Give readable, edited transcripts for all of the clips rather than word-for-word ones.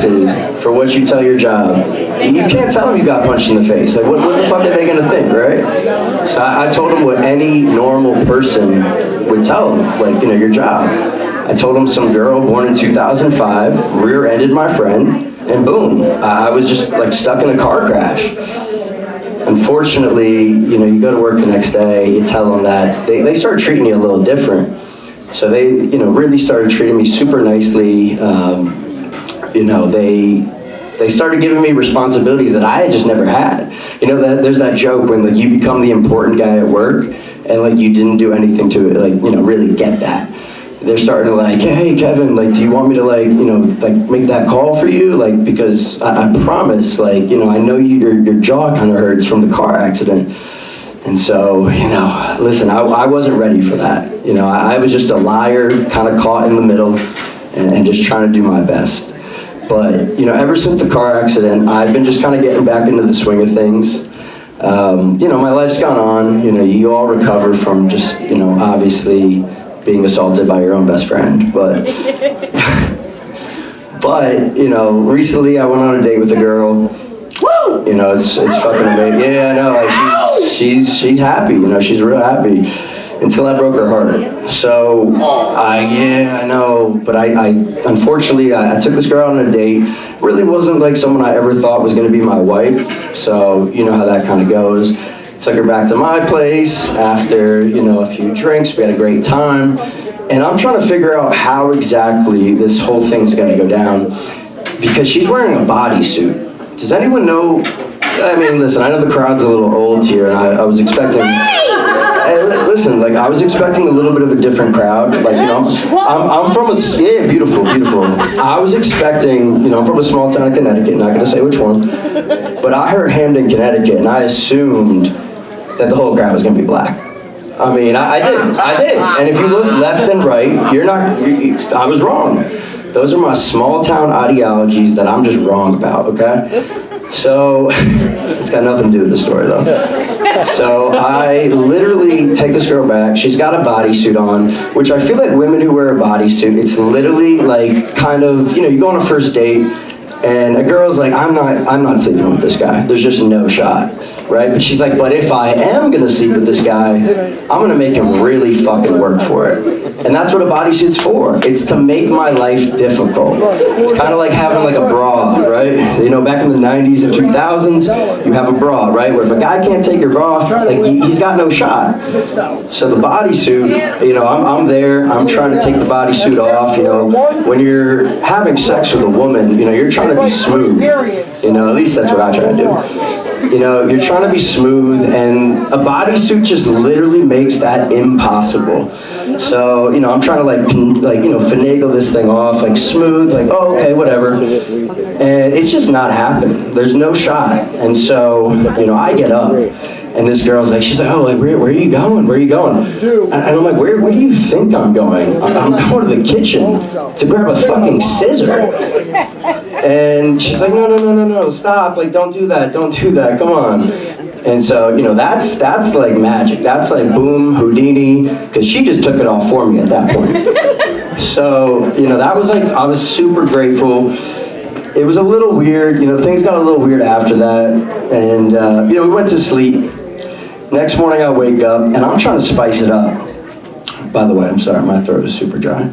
boxes for what you tell your job. You can't tell them you got punched in the face. Like, what the fuck are they gonna think, right? So I told them what any normal person would tell them, like, your job. I told them some girl born in 2005 rear-ended my friend, and boom, I was just like stuck in a car crash. Unfortunately, you go to work the next day, you tell them that, they start treating you a little different. So they, really started treating me super nicely. They started giving me responsibilities that I had just never had. There's that joke when like you become the important guy at work and like you didn't do anything to really get that. They're starting to like, hey Kevin, like do you want me to like make that call for you? Like because I promise, like I know your jaw kind of hurts from the car accident. And so, listen, I wasn't ready for that. I was just a liar, kind of caught in the middle, and just trying to do my best. But, ever since the car accident, I've been just kind of getting back into the swing of things. My life's gone on. You all recover from just, obviously being assaulted by your own best friend. But, recently I went on a date with a girl. It's fucking amazing. Yeah, I know. Like she's happy. She's real happy. Until I broke her heart. So I know. But I unfortunately I took this girl on a date. Really wasn't like someone I ever thought was going to be my wife. So you know how that kind of goes. Took her back to my place after a few drinks. We had a great time. And I'm trying to figure out how exactly this whole thing's going to go down because she's wearing a bodysuit. Does anyone know? I mean, listen, I know the crowd's a little old here, and I was expecting. Hey, listen, like I was expecting a little bit of a different crowd. Like I'm from beautiful. I was expecting, I'm from a small town in Connecticut. Not gonna say which one, but I heard Hamden, Connecticut, and I assumed that the whole crowd was gonna be black. I mean, I did. And if you look left and right, I was wrong. Those are my small town ideologies that I'm just wrong about, okay? So, it's got nothing to do with the story though. So I literally take this girl back. She's got a bodysuit on, which I feel like women who wear a bodysuit, it's literally like kind of, you go on a first date and a girl's like, I'm not sleeping with this guy. There's just no shot, right? But she's like, but if I am gonna sleep with this guy, I'm gonna make him really fucking work for it. And that's what a bodysuit's for. It's to make my life difficult. It's kind of like having like a bra, right? Back in the 90s and 2000s, you have a bra, right? Where if a guy can't take your bra off, like he's got no shot. So the bodysuit, I'm there, I'm trying to take the bodysuit off, when you're having sex with a woman, you're trying to be smooth. At least that's what I try to do. You're trying to be smooth, and a bodysuit just literally makes that impossible. So, I'm trying to finagle this thing off, like smooth, like, oh, okay, whatever. And it's just not happening. There's no shot. And so, I get up, and this girl's like, she's like, oh, like, where are you going? Where are you going? And I'm like, where do you think I'm going? I'm going to the kitchen to grab a fucking scissor. And she's like, no, stop, like, don't do that, come on. And so, that's like magic. That's like boom, Houdini, because she just took it all for me at that point. So, that was like, I was super grateful. It was a little weird, things got a little weird after that. And, we went to sleep. Next morning I wake up, and I'm trying to spice it up. By the way, I'm sorry, my throat is super dry.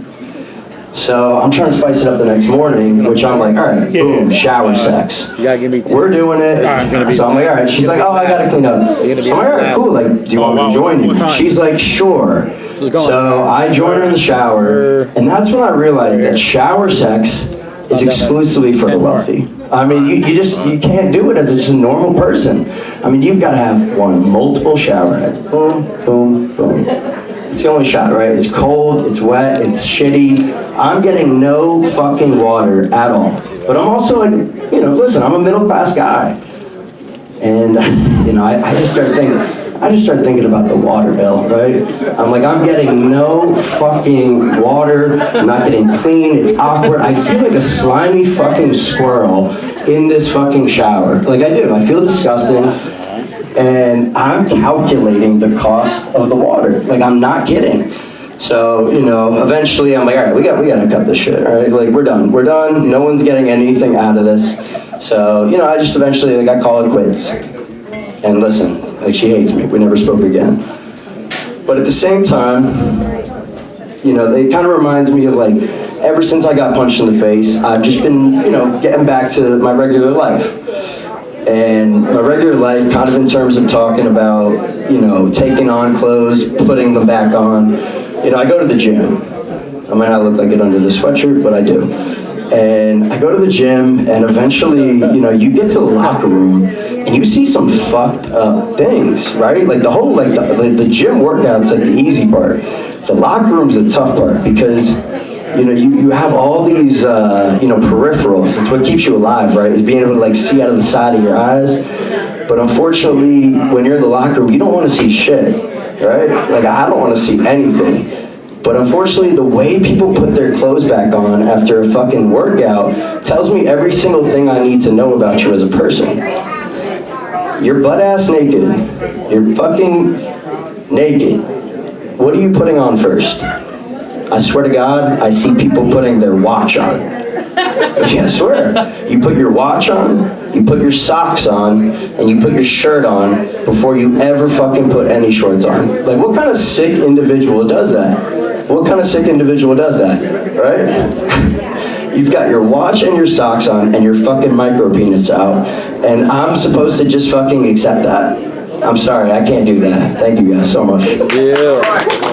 So I'm trying to spice it up the next morning, which I'm like, all right, boom, shower sex. We're doing it. So I'm like, all right. She's like, oh, I gotta clean up. So I'm like, all right, cool. Like, do you want me to join you? She's like, sure. So I join her in the shower, and that's when I realized that shower sex is exclusively for the wealthy. I mean, you can't do it as just a normal person. I mean, you've got to have multiple shower heads. Boom, boom, boom. It's the only shot, right? It's cold, it's wet, it's shitty. I'm getting no fucking water at all. But I'm also like, listen, I'm a middle class guy. And, I just start thinking about the water bill, right? I'm like, I'm getting no fucking water. I'm not getting clean. It's awkward. I feel like a slimy fucking squirrel in this fucking shower. Like I do. I feel disgusting. And I'm calculating the cost of the water. Like I'm not kidding. So, you know, eventually I'm like, all right, we gotta cut this shit, all right? Like, we're done, no one's getting anything out of this. So, you know, I just eventually, like, I call it quits. And listen, like, she hates me, we never spoke again. But at the same time, you know, it kind of reminds me of, like, ever since I got punched in the face, I've just been, you know, getting back to my regular life. And my regular life, kind of in terms of talking about, you know, taking on clothes, putting them back on. You know, I go to the gym. I might not look like it under the sweatshirt, but I do. And I go to the gym, and eventually, you know, you get to the locker room, and you see some fucked up things, right? Like the whole, like the gym workout's like the easy part. The locker room's the tough part, because you know, you have all these, you know, peripherals. It's what keeps you alive, right? Is being able to, like, see out of the side of your eyes. But unfortunately, when you're in the locker room, you don't want to see shit, right? Like, I don't want to see anything. But unfortunately, the way people put their clothes back on after a fucking workout tells me every single thing I need to know about you as a person. You're butt-ass naked. You're fucking naked. What are you putting on first? I swear to God, I see people putting their watch on. Yeah, I swear. You put your watch on, you put your socks on, and you put your shirt on before you ever fucking put any shorts on. Like, what kind of sick individual does that? What kind of sick individual does that, right? You've got your watch and your socks on and your fucking micro penis out, and I'm supposed to just fucking accept that? I'm sorry, I can't do that. Thank you guys so much. Yeah.